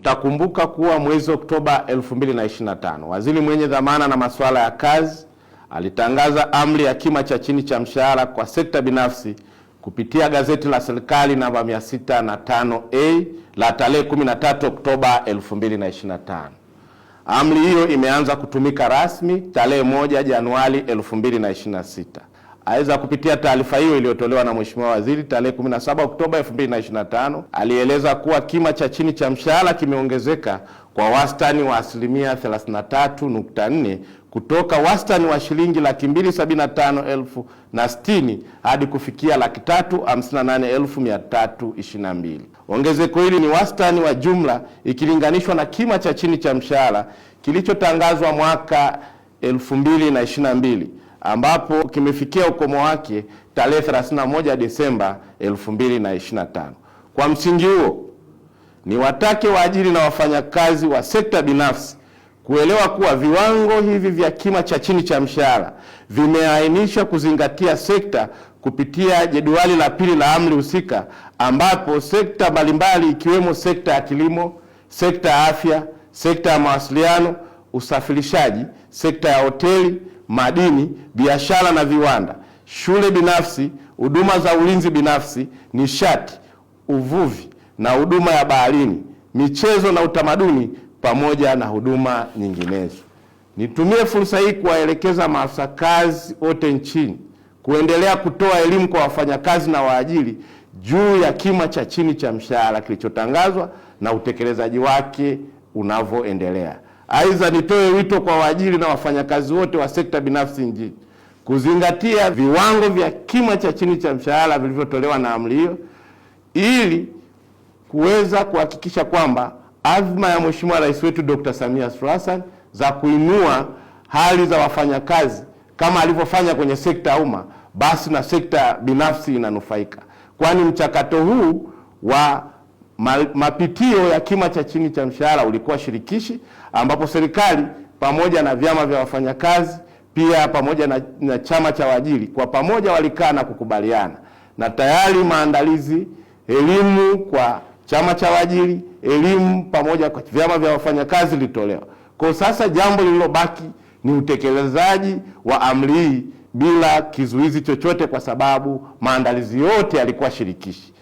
Mtakumbuka kuwa mwezi Oktoba 2025, waziri mwenye dhamana na masuala ya kazi alitangaza amri ya kima cha chini cha mshahara kwa sekta binafsi kupitia gazeti la serikali namba 605A la tarehe 13 Oktoba 2025. Amri hiyo imeanza kutumika rasmi tarehe 1 Januari 2026. Aidha, kupitia taarifa hiyo iliyotolewa na Mheshimiwa Waziri tarehe 17 Oktoba 2025, alieleza kuwa kima cha chini cha mshahara kimeongezeka kwa wastani wa asilimia 33.4 kutoka wastani wa shilingi 275,060 hadi kufikia 358,322. Ongezeko hili ni wastani wa jumla ikilinganishwa na kima cha chini cha mshahara kilichotangazwa mwaka 2022 ambapo kimefikia ukomo wake tarehe 31 Desemba 2025. Kwa msingi huo, ni watake waajiri na wafanyakazi wa sekta binafsi kuelewa kuwa viwango hivi vya kima cha chini cha mshahara vimeainishwa kuzingatia sekta kupitia jedwali la pili la amri husika, ambapo sekta mbalimbali ikiwemo sekta ya kilimo, sekta ya afya, sekta ya mawasiliano, usafirishaji, sekta ya hoteli, madini, biashara na viwanda, shule binafsi, huduma za ulinzi binafsi, nishati, uvuvi na huduma ya baharini, michezo na utamaduni pamoja na huduma nyinginezo. Nitumie fursa hii kuwaelekeza maafisa kazi wote nchini kuendelea kutoa elimu kwa wafanyakazi na waajiri juu ya kima cha chini cha mshahara kilichotangazwa na utekelezaji wake unavyoendelea. Aidha, nitoe wito kwa waajiri na wafanyakazi wote wa sekta binafsi nchini kuzingatia viwango vya kima cha chini cha mshahara vilivyotolewa na amri hiyo ili kuweza kuhakikisha kwamba azma ya Mheshimiwa Rais wetu Dr. Samia Suluhu Hassan za kuinua hali za wafanyakazi kama alivyofanya kwenye sekta ya umma, basi na sekta binafsi inanufaika. Kwani mchakato huu wa mapitio ya kima cha chini cha mshahara ulikuwa shirikishi, ambapo serikali pamoja na vyama vya wafanyakazi pia pamoja na chama cha waajiri kwa pamoja walikaa na kukubaliana, na tayari maandalizi, elimu kwa chama cha waajiri, elimu pamoja kwa vyama vya wafanyakazi litolewa. Kwa sasa jambo lililobaki ni utekelezaji wa amri hii bila kizuizi chochote, kwa sababu maandalizi yote yalikuwa shirikishi.